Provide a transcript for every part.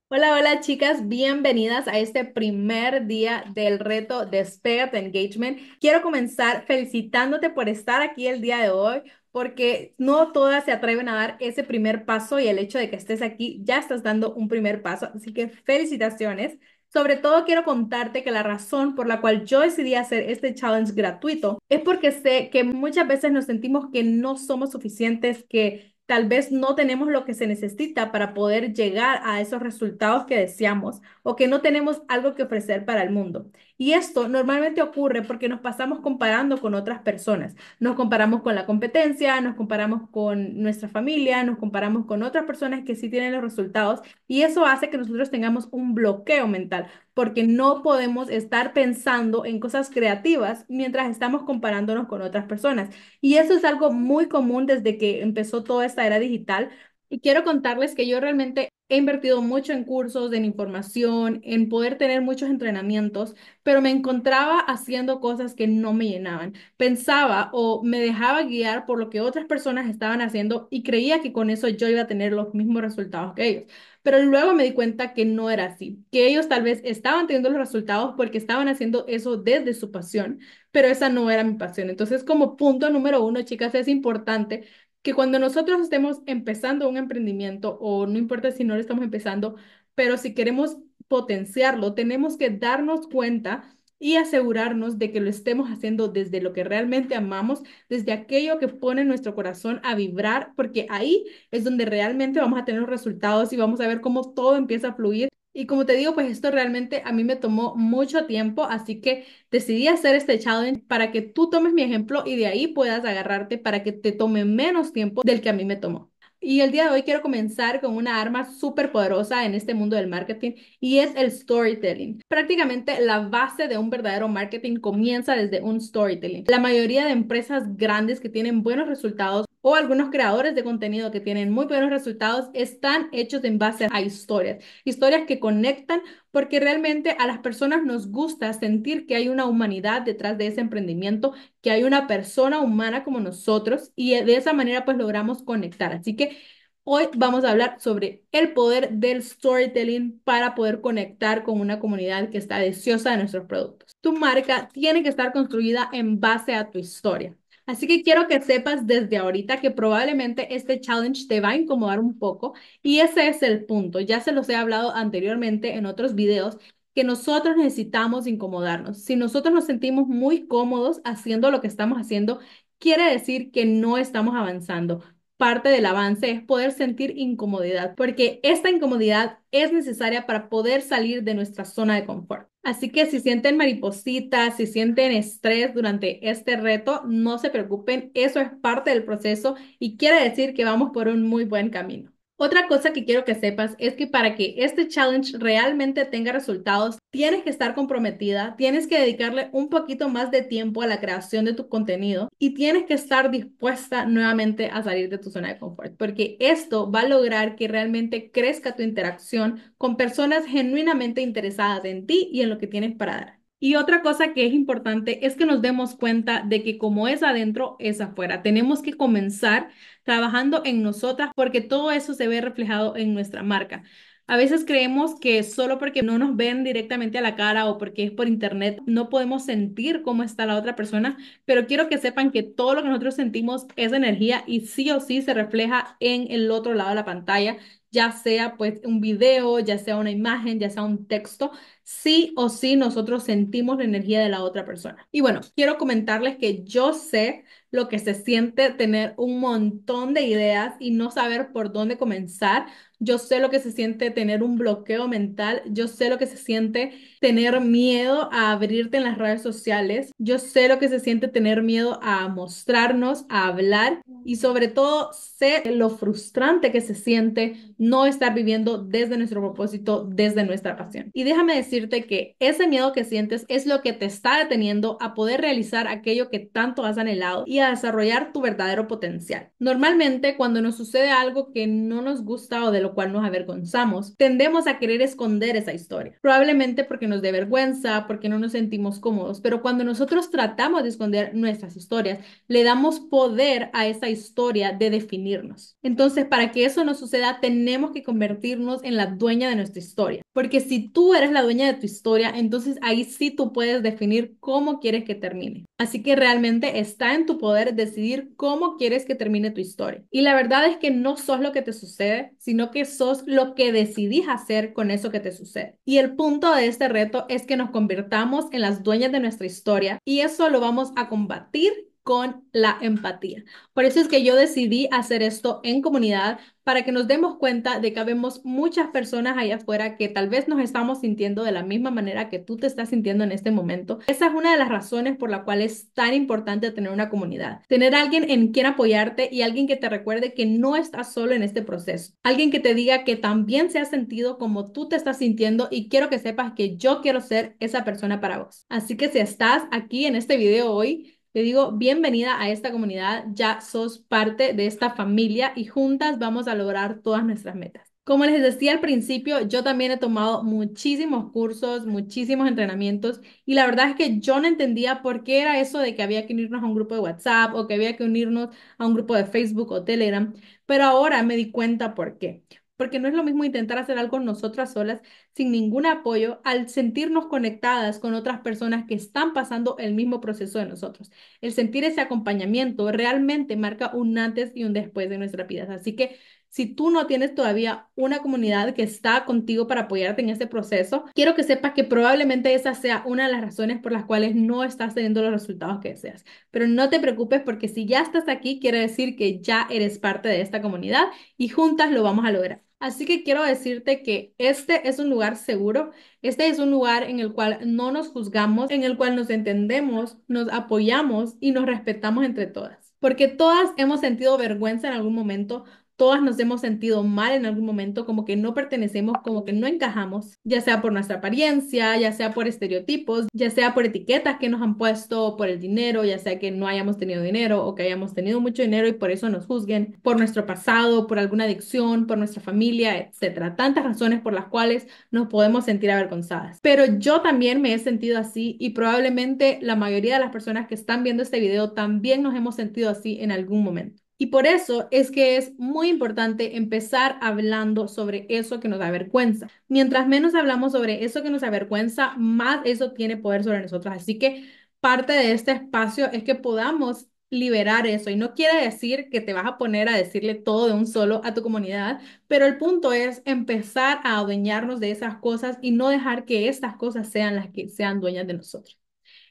Hola, hola chicas, bienvenidas a este primer día del reto Despégate Engagement. Quiero comenzar felicitándote por estar aquí el día de hoy, porque no todas se atreven a dar ese primer paso y el hecho de que estés aquí ya estás dando un primer paso, así que felicitaciones. Sobre todo quiero contarte que la razón por la cual yo decidí hacer este challenge gratuito es porque sé que muchas veces nos sentimos que no somos suficientes, que tal vez no tenemos lo que se necesita para poder llegar a esos resultados que deseamos o que no tenemos algo que ofrecer para el mundo. Y esto normalmente ocurre porque nos pasamos comparando con otras personas. Nos comparamos con la competencia, nos comparamos con nuestra familia, nos comparamos con otras personas que sí tienen los resultados y eso hace que nosotros tengamos un bloqueo mental porque no podemos estar pensando en cosas creativas mientras estamos comparándonos con otras personas. Y eso es algo muy común desde que empezó toda esta era digital. Y quiero contarles que yo realmente he invertido mucho en cursos, en información, en poder tener muchos entrenamientos, pero me encontraba haciendo cosas que no me llenaban. Pensaba o me dejaba guiar por lo que otras personas estaban haciendo y creía que con eso yo iba a tener los mismos resultados que ellos. Pero luego me di cuenta que no era así, que ellos tal vez estaban teniendo los resultados porque estaban haciendo eso desde su pasión, pero esa no era mi pasión. Entonces, como punto número uno, chicas, es importante que cuando nosotros estemos empezando un emprendimiento, o no importa si no lo estamos empezando, pero si queremos potenciarlo, tenemos que darnos cuenta y asegurarnos de que lo estemos haciendo desde lo que realmente amamos, desde aquello que pone nuestro corazón a vibrar, porque ahí es donde realmente vamos a tener los resultados y vamos a ver cómo todo empieza a fluir. Y como te digo, pues esto realmente a mí me tomó mucho tiempo, así que decidí hacer este challenge para que tú tomes mi ejemplo y de ahí puedas agarrarte para que te tome menos tiempo del que a mí me tomó. Y el día de hoy quiero comenzar con una arma súper poderosa en este mundo del marketing y es el storytelling. Prácticamente la base de un verdadero marketing comienza desde un storytelling. La mayoría de empresas grandes que tienen buenos resultados o algunos creadores de contenido que tienen muy buenos resultados están hechos en base a historias, historias que conectan porque realmente a las personas nos gusta sentir que hay una humanidad detrás de ese emprendimiento, que hay una persona humana como nosotros y de esa manera pues logramos conectar. Así que hoy vamos a hablar sobre el poder del storytelling para poder conectar con una comunidad que está deseosa de nuestros productos. Tu marca tiene que estar construida en base a tu historia. Así que quiero que sepas desde ahorita que probablemente este challenge te va a incomodar un poco y ese es el punto. Ya se los he hablado anteriormente en otros videos que nosotros necesitamos incomodarnos. Si nosotros nos sentimos muy cómodos haciendo lo que estamos haciendo, quiere decir que no estamos avanzando. Parte del avance es poder sentir incomodidad, porque esta incomodidad es necesaria para poder salir de nuestra zona de confort. Así que si sienten maripositas, si sienten estrés durante este reto, no se preocupen, eso es parte del proceso y quiere decir que vamos por un muy buen camino. Otra cosa que quiero que sepas es que para que este challenge realmente tenga resultados, tienes que estar comprometida, tienes que dedicarle un poquito más de tiempo a la creación de tu contenido y tienes que estar dispuesta nuevamente a salir de tu zona de confort, porque esto va a lograr que realmente crezca tu interacción con personas genuinamente interesadas en ti y en lo que tienes para dar. Y otra cosa que es importante es que nos demos cuenta de que como es adentro, es afuera. Tenemos que comenzar trabajando en nosotras porque todo eso se ve reflejado en nuestra marca. A veces creemos que solo porque no nos ven directamente a la cara o porque es por internet, no podemos sentir cómo está la otra persona, pero quiero que sepan que todo lo que nosotros sentimos es energía y sí o sí se refleja en el otro lado de la pantalla, ya sea pues un video, ya sea una imagen, ya sea un texto, sí o sí nosotros sentimos la energía de la otra persona. Y bueno, quiero comentarles que yo sé lo que se siente tener un montón de ideas y no saber por dónde comenzar. Yo sé lo que se siente tener un bloqueo mental. Yo sé lo que se siente tener miedo a abrirte en las redes sociales. Yo sé lo que se siente tener miedo a mostrarnos, a hablar y sobre todo sé lo frustrante que se siente no estar viviendo desde nuestro propósito, desde nuestra pasión. Y déjame decirte que ese miedo que sientes es lo que te está deteniendo a poder realizar aquello que tanto has anhelado y a desarrollar tu verdadero potencial. Normalmente, cuando nos sucede algo que no nos gusta o de lo cual nos avergonzamos, tendemos a querer esconder esa historia. Probablemente porque nos dé vergüenza, porque no nos sentimos cómodos, pero cuando nosotros tratamos de esconder nuestras historias, le damos poder a esa historia de definirnos. Entonces, para que eso no suceda, tenemos que convertirnos en la dueña de nuestra historia. Porque si tú eres la dueña de tu historia, entonces ahí sí tú puedes definir cómo quieres que termine. Así que realmente está en tu poder decidir cómo quieres que termine tu historia. Y la verdad es que no sos lo que te sucede, sino que sos lo que decidís hacer con eso que te sucede. Y el punto de este reto es que nos convirtamos en las dueñas de nuestra historia y eso lo vamos a combatir con la empatía. Por eso es que yo decidí hacer esto en comunidad para que nos demos cuenta de que habemos muchas personas allá afuera que tal vez nos estamos sintiendo de la misma manera que tú te estás sintiendo en este momento. Esa es una de las razones por la cual es tan importante tener una comunidad. Tener alguien en quien apoyarte y alguien que te recuerde que no estás solo en este proceso. Alguien que te diga que también se ha sentido como tú te estás sintiendo y quiero que sepas que yo quiero ser esa persona para vos. Así que si estás aquí en este video hoy, te digo, bienvenida a esta comunidad, ya sos parte de esta familia y juntas vamos a lograr todas nuestras metas. Como les decía al principio, yo también he tomado muchísimos cursos, muchísimos entrenamientos y la verdad es que yo no entendía por qué era eso de que había que unirnos a un grupo de WhatsApp o que había que unirnos a un grupo de Facebook o Telegram, pero ahora me di cuenta por qué. Porque no es lo mismo intentar hacer algo nosotras solas sin ningún apoyo al sentirnos conectadas con otras personas que están pasando el mismo proceso de nosotros. El sentir ese acompañamiento realmente marca un antes y un después de nuestras vidas. Así que si tú no tienes todavía una comunidad que está contigo para apoyarte en este proceso, quiero que sepas que probablemente esa sea una de las razones por las cuales no estás teniendo los resultados que deseas. Pero no te preocupes porque si ya estás aquí, quiere decir que ya eres parte de esta comunidad y juntas lo vamos a lograr. Así que quiero decirte que este es un lugar seguro, este es un lugar en el cual no nos juzgamos, en el cual nos entendemos, nos apoyamos y nos respetamos entre todas. Porque todas hemos sentido vergüenza en algún momento, todas nos hemos sentido mal en algún momento, como que no pertenecemos, como que no encajamos, ya sea por nuestra apariencia, ya sea por estereotipos, ya sea por etiquetas que nos han puesto, por el dinero, ya sea que no hayamos tenido dinero o que hayamos tenido mucho dinero y por eso nos juzguen, por nuestro pasado, por alguna adicción, por nuestra familia, etcétera. Tantas razones por las cuales nos podemos sentir avergonzadas. Pero yo también me he sentido así y probablemente la mayoría de las personas que están viendo este video también nos hemos sentido así en algún momento. Y por eso es que es muy importante empezar hablando sobre eso que nos da vergüenza. Mientras menos hablamos sobre eso que nos avergüenza, más eso tiene poder sobre nosotros. Así que parte de este espacio es que podamos liberar eso. Y no quiere decir que te vas a poner a decirle todo de un solo a tu comunidad, pero el punto es empezar a adueñarnos de esas cosas y no dejar que estas cosas sean las que sean dueñas de nosotros.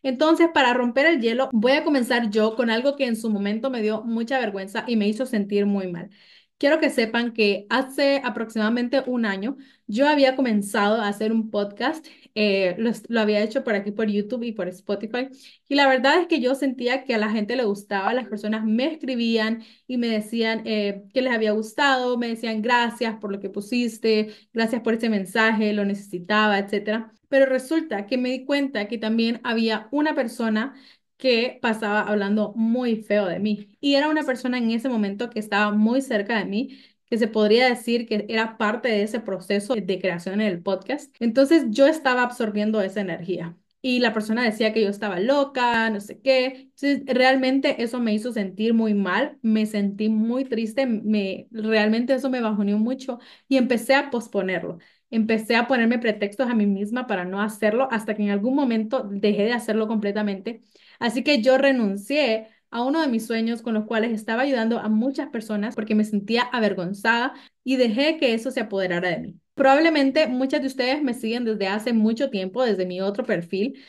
Entonces, para romper el hielo, voy a comenzar yo con algo que en su momento me dio mucha vergüenza y me hizo sentir muy mal. Quiero que sepan que hace aproximadamente un año yo había comenzado a hacer un podcast, lo había hecho por aquí por YouTube y por Spotify y la verdad es que yo sentía que a la gente le gustaba, las personas me escribían y me decían que les había gustado, me decían gracias por lo que pusiste, gracias por ese mensaje, lo necesitaba, etcétera. Pero resulta que me di cuenta que también había una persona que pasaba hablando muy feo de mí. Y era una persona en ese momento que estaba muy cerca de mí, que se podría decir que era parte de ese proceso de creación del podcast. Entonces yo estaba absorbiendo esa energía. Y la persona decía que yo estaba loca, no sé qué. Entonces, realmente eso me hizo sentir muy mal, me sentí muy triste, realmente eso me bajoneó mucho y empecé a posponerlo. Empecé a ponerme pretextos a mí misma para no hacerlo hasta que en algún momento dejé de hacerlo completamente. Así que yo renuncié a uno de mis sueños con los cuales estaba ayudando a muchas personas porque me sentía avergonzada y dejé que eso se apoderara de mí. Probablemente muchas de ustedes me siguen desde hace mucho tiempo, desde mi otro perfil.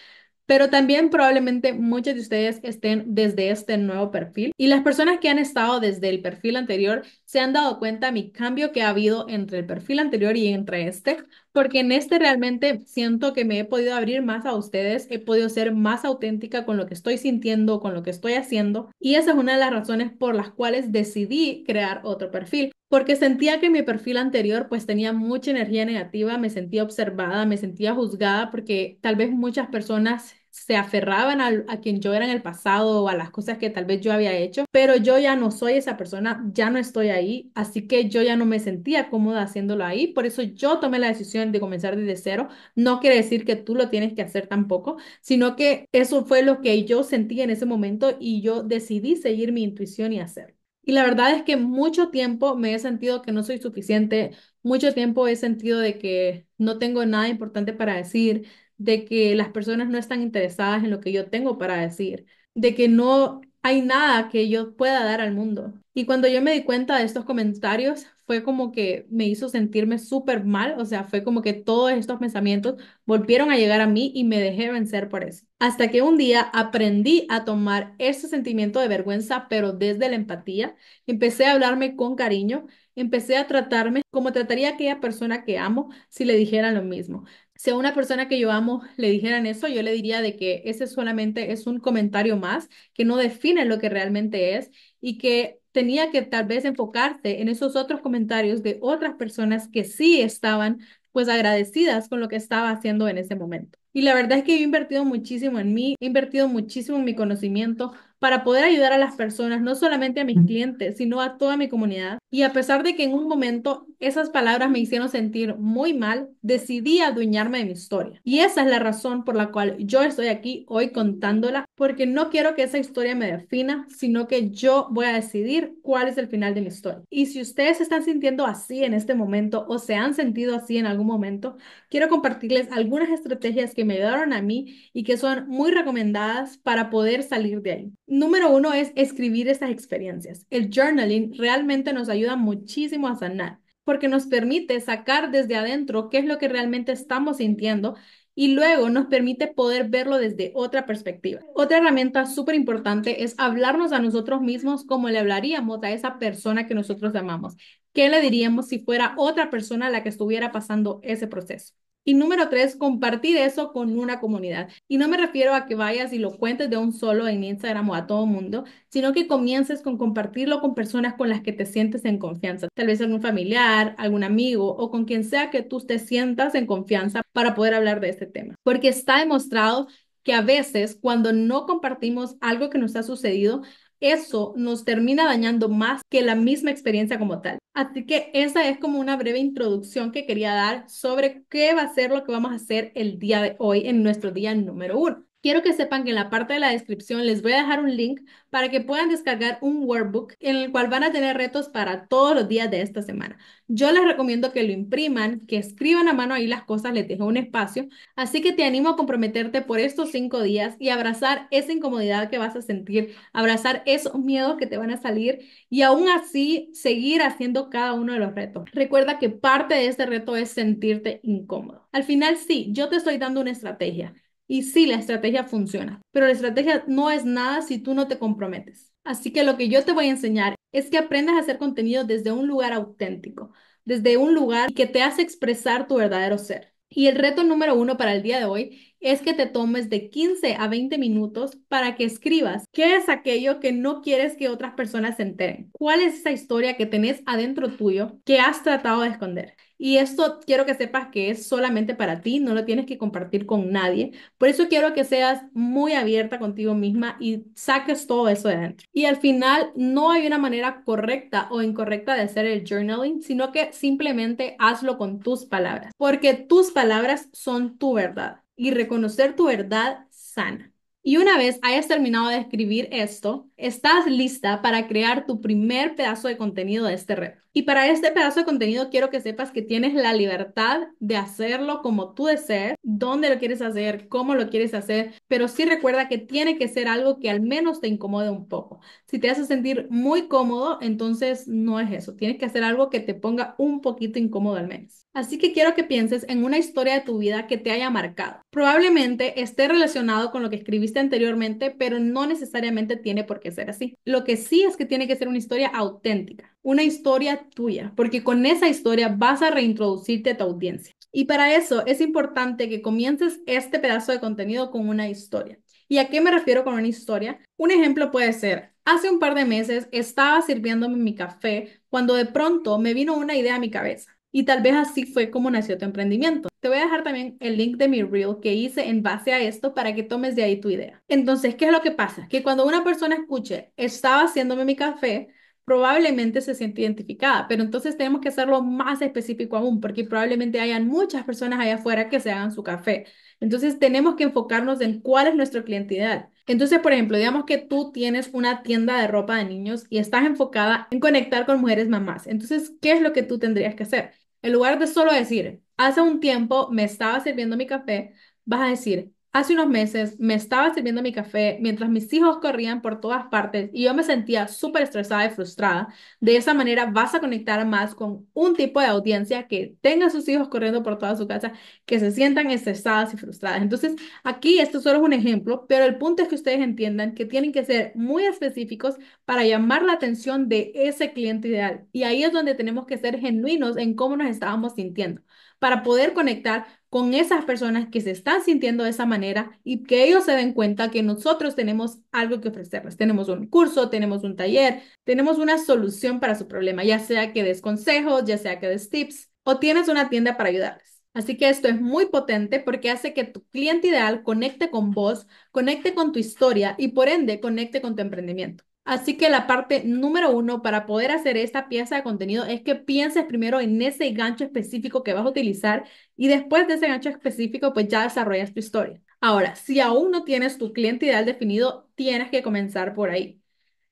Pero también probablemente muchos de ustedes estén desde este nuevo perfil y las personas que han estado desde el perfil anterior se han dado cuenta de mi cambio que ha habido entre el perfil anterior y entre este, porque en este realmente siento que me he podido abrir más a ustedes, he podido ser más auténtica con lo que estoy sintiendo, con lo que estoy haciendo y esa es una de las razones por las cuales decidí crear otro perfil. Porque sentía que mi perfil anterior pues tenía mucha energía negativa, me sentía observada, me sentía juzgada porque tal vez muchas personas se aferraban a quien yo era en el pasado o a las cosas que tal vez yo había hecho, pero yo ya no soy esa persona, ya no estoy ahí, así que yo ya no me sentía cómoda haciéndolo ahí, por eso yo tomé la decisión de comenzar desde cero. No quiere decir que tú lo tienes que hacer tampoco, sino que eso fue lo que yo sentí en ese momento y yo decidí seguir mi intuición y hacerlo. Y la verdad es que mucho tiempo me he sentido que no soy suficiente, mucho tiempo he sentido de que no tengo nada importante para decir, de que las personas no están interesadas en lo que yo tengo para decir, de que no hay nada que yo pueda dar al mundo. Y cuando yo me di cuenta de estos comentarios, fue como que me hizo sentirme súper mal, o sea, fue como que todos estos pensamientos volvieron a llegar a mí y me dejé vencer por eso. Hasta que un día aprendí a tomar ese sentimiento de vergüenza, pero desde la empatía, empecé a hablarme con cariño, empecé a tratarme como trataría a aquella persona que amo si le dijeran lo mismo. Si a una persona que yo amo le dijeran eso, yo le diría de que ese solamente es un comentario más, que no define lo que realmente es y que tenía que tal vez enfocarse en esos otros comentarios de otras personas que sí estaban pues agradecidas con lo que estaba haciendo en ese momento. Y la verdad es que yo he invertido muchísimo en mí, he invertido muchísimo en mi conocimiento para poder ayudar a las personas, no solamente a mis clientes, sino a toda mi comunidad. Y a pesar de que en un momento esas palabras me hicieron sentir muy mal, decidí adueñarme de mi historia. Y esa es la razón por la cual yo estoy aquí hoy contándola, porque no quiero que esa historia me defina, sino que yo voy a decidir cuál es el final de mi historia. Y si ustedes se están sintiendo así en este momento o se han sentido así en algún momento, quiero compartirles algunas estrategias que me ayudaron a mí y que son muy recomendadas para poder salir de ahí. Número uno es escribir estas experiencias. El journaling realmente nos ayuda muchísimo a sanar porque nos permite sacar desde adentro qué es lo que realmente estamos sintiendo y luego nos permite poder verlo desde otra perspectiva. Otra herramienta súper importante es hablarnos a nosotros mismos como le hablaríamos a esa persona que nosotros amamos. ¿Qué le diríamos si fuera otra persona la que estuviera pasando ese proceso? Y número tres, compartir eso con una comunidad. Y no me refiero a que vayas y lo cuentes de un solo en Instagram o a todo mundo, sino que comiences con compartirlo con personas con las que te sientes en confianza. Tal vez algún familiar, algún amigo o con quien sea que tú te sientas en confianza para poder hablar de este tema. Porque está demostrado que a veces cuando no compartimos algo que nos ha sucedido, eso nos termina dañando más que la misma experiencia como tal. Así que esa es como una breve introducción que quería dar sobre qué va a ser lo que vamos a hacer el día de hoy en nuestro día número uno. Quiero que sepan que en la parte de la descripción les voy a dejar un link para que puedan descargar un workbook en el cual van a tener retos para todos los días de esta semana. Yo les recomiendo que lo impriman, que escriban a mano ahí las cosas, les dejo un espacio. Así que te animo a comprometerte por estos 5 días y abrazar esa incomodidad que vas a sentir, abrazar esos miedos que te van a salir y aún así seguir haciendo cada uno de los retos. Recuerda que parte de este reto es sentirte incómodo. Al final sí, yo te estoy dando una estrategia. Y sí, la estrategia funciona, pero la estrategia no es nada si tú no te comprometes. Así que lo que yo te voy a enseñar es que aprendas a hacer contenido desde un lugar auténtico, desde un lugar que te hace expresar tu verdadero ser. Y el reto número uno para el día de hoy es que te tomes de 15 a 20 minutos para que escribas qué es aquello que no quieres que otras personas se enteren. ¿Cuál es esa historia que tenés adentro tuyo que has tratado de esconder? Y esto quiero que sepas que es solamente para ti, no lo tienes que compartir con nadie. Por eso quiero que seas muy abierta contigo misma y saques todo eso de adentro. Y al final no hay una manera correcta o incorrecta de hacer el journaling, sino que simplemente hazlo con tus palabras, porque tus palabras son tu verdad y reconocer tu verdad sana. Y una vez hayas terminado de escribir esto, estás lista para crear tu primer pedazo de contenido de este reto. Y para este pedazo de contenido quiero que sepas que tienes la libertad de hacerlo como tú desees, dónde lo quieres hacer, cómo lo quieres hacer, pero sí recuerda que tiene que ser algo que al menos te incomode un poco. Si te hace sentir muy cómodo, entonces no es eso. Tienes que hacer algo que te ponga un poquito incómodo al menos. Así que quiero que pienses en una historia de tu vida que te haya marcado. Probablemente esté relacionado con lo que escribiste anteriormente, pero no necesariamente tiene por qué ser así. Lo que sí es que tiene que ser una historia auténtica, una historia tuya, porque con esa historia vas a reintroducirte a tu audiencia. Y para eso es importante que comiences este pedazo de contenido con una historia. ¿Y a qué me refiero con una historia? Un ejemplo puede ser, hace un par de meses estaba sirviéndome mi café cuando de pronto me vino una idea a mi cabeza. Y tal vez así fue como nació tu emprendimiento. Te voy a dejar también el link de mi reel que hice en base a esto para que tomes de ahí tu idea. Entonces, ¿qué es lo que pasa? Que cuando una persona escuche, estaba haciéndome mi café, probablemente se siente identificada, pero entonces tenemos que hacerlo más específico aún, porque probablemente hayan muchas personas allá afuera que se hagan su café. Entonces tenemos que enfocarnos en cuál es nuestro cliente ideal. Entonces, por ejemplo, digamos que tú tienes una tienda de ropa de niños y estás enfocada en conectar con mujeres mamás. Entonces, ¿qué es lo que tú tendrías que hacer? En lugar de solo decir, hace un tiempo me estaba sirviendo mi café, vas a decir, hace unos meses me estaba sirviendo mi café mientras mis hijos corrían por todas partes y yo me sentía súper estresada y frustrada. De esa manera vas a conectar más con un tipo de audiencia que tenga a sus hijos corriendo por toda su casa, que se sientan estresadas y frustradas. Entonces, aquí esto solo es un ejemplo, pero el punto es que ustedes entiendan que tienen que ser muy específicos para llamar la atención de ese cliente ideal. Y ahí es donde tenemos que ser genuinos en cómo nos estábamos sintiendo, para poder conectar con esas personas que se están sintiendo de esa manera y que ellos se den cuenta que nosotros tenemos algo que ofrecerles. Tenemos un curso, tenemos un taller, tenemos una solución para su problema, ya sea que des consejos, ya sea que des tips o tienes una tienda para ayudarles. Así que esto es muy potente porque hace que tu cliente ideal conecte con vos, conecte con tu historia y por ende conecte con tu emprendimiento. Así que la parte número uno para poder hacer esta pieza de contenido es que pienses primero en ese gancho específico que vas a utilizar y después de ese gancho específico pues ya desarrollas tu historia. Ahora, si aún no tienes tu cliente ideal definido, tienes que comenzar por ahí.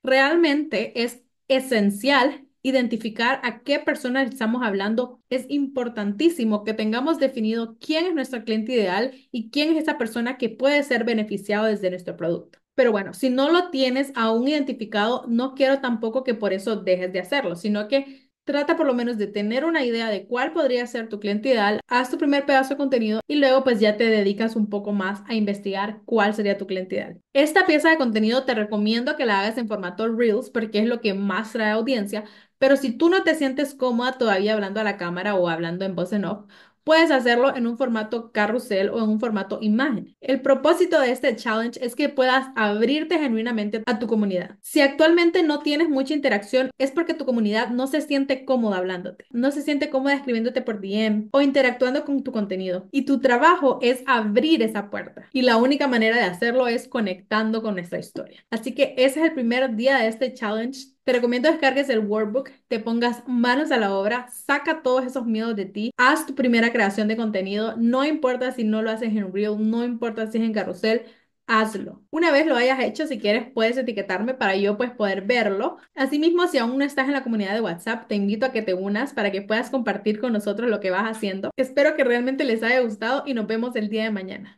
Realmente es esencial identificar a qué personas estamos hablando. Es importantísimo que tengamos definido quién es nuestro cliente ideal y quién es esa persona que puede ser beneficiado desde nuestro producto. Pero bueno, si no lo tienes aún identificado, no quiero tampoco que por eso dejes de hacerlo, sino que trata por lo menos de tener una idea de cuál podría ser tu cliente ideal, haz tu primer pedazo de contenido y luego pues ya te dedicas un poco más a investigar cuál sería tu cliente ideal. Esta pieza de contenido te recomiendo que la hagas en formato Reels porque es lo que más trae audiencia, pero si tú no te sientes cómoda todavía hablando a la cámara o hablando en voz en off, puedes hacerlo en un formato carrusel o en un formato imagen. El propósito de este challenge es que puedas abrirte genuinamente a tu comunidad. Si actualmente no tienes mucha interacción, es porque tu comunidad no se siente cómoda hablándote, no se siente cómoda escribiéndote por DM o interactuando con tu contenido. Y tu trabajo es abrir esa puerta. Y la única manera de hacerlo es conectando con nuestra historia. Así que ese es el primer día de este challenge. Te recomiendo descargues el workbook, te pongas manos a la obra, saca todos esos miedos de ti, haz tu primera creación de contenido, no importa si no lo haces en Reel, no importa si es en carrusel, hazlo. Una vez lo hayas hecho, si quieres, puedes etiquetarme para yo pues poder verlo. Asimismo, si aún no estás en la comunidad de WhatsApp, te invito a que te unas para que puedas compartir con nosotros lo que vas haciendo. Espero que realmente les haya gustado y nos vemos el día de mañana.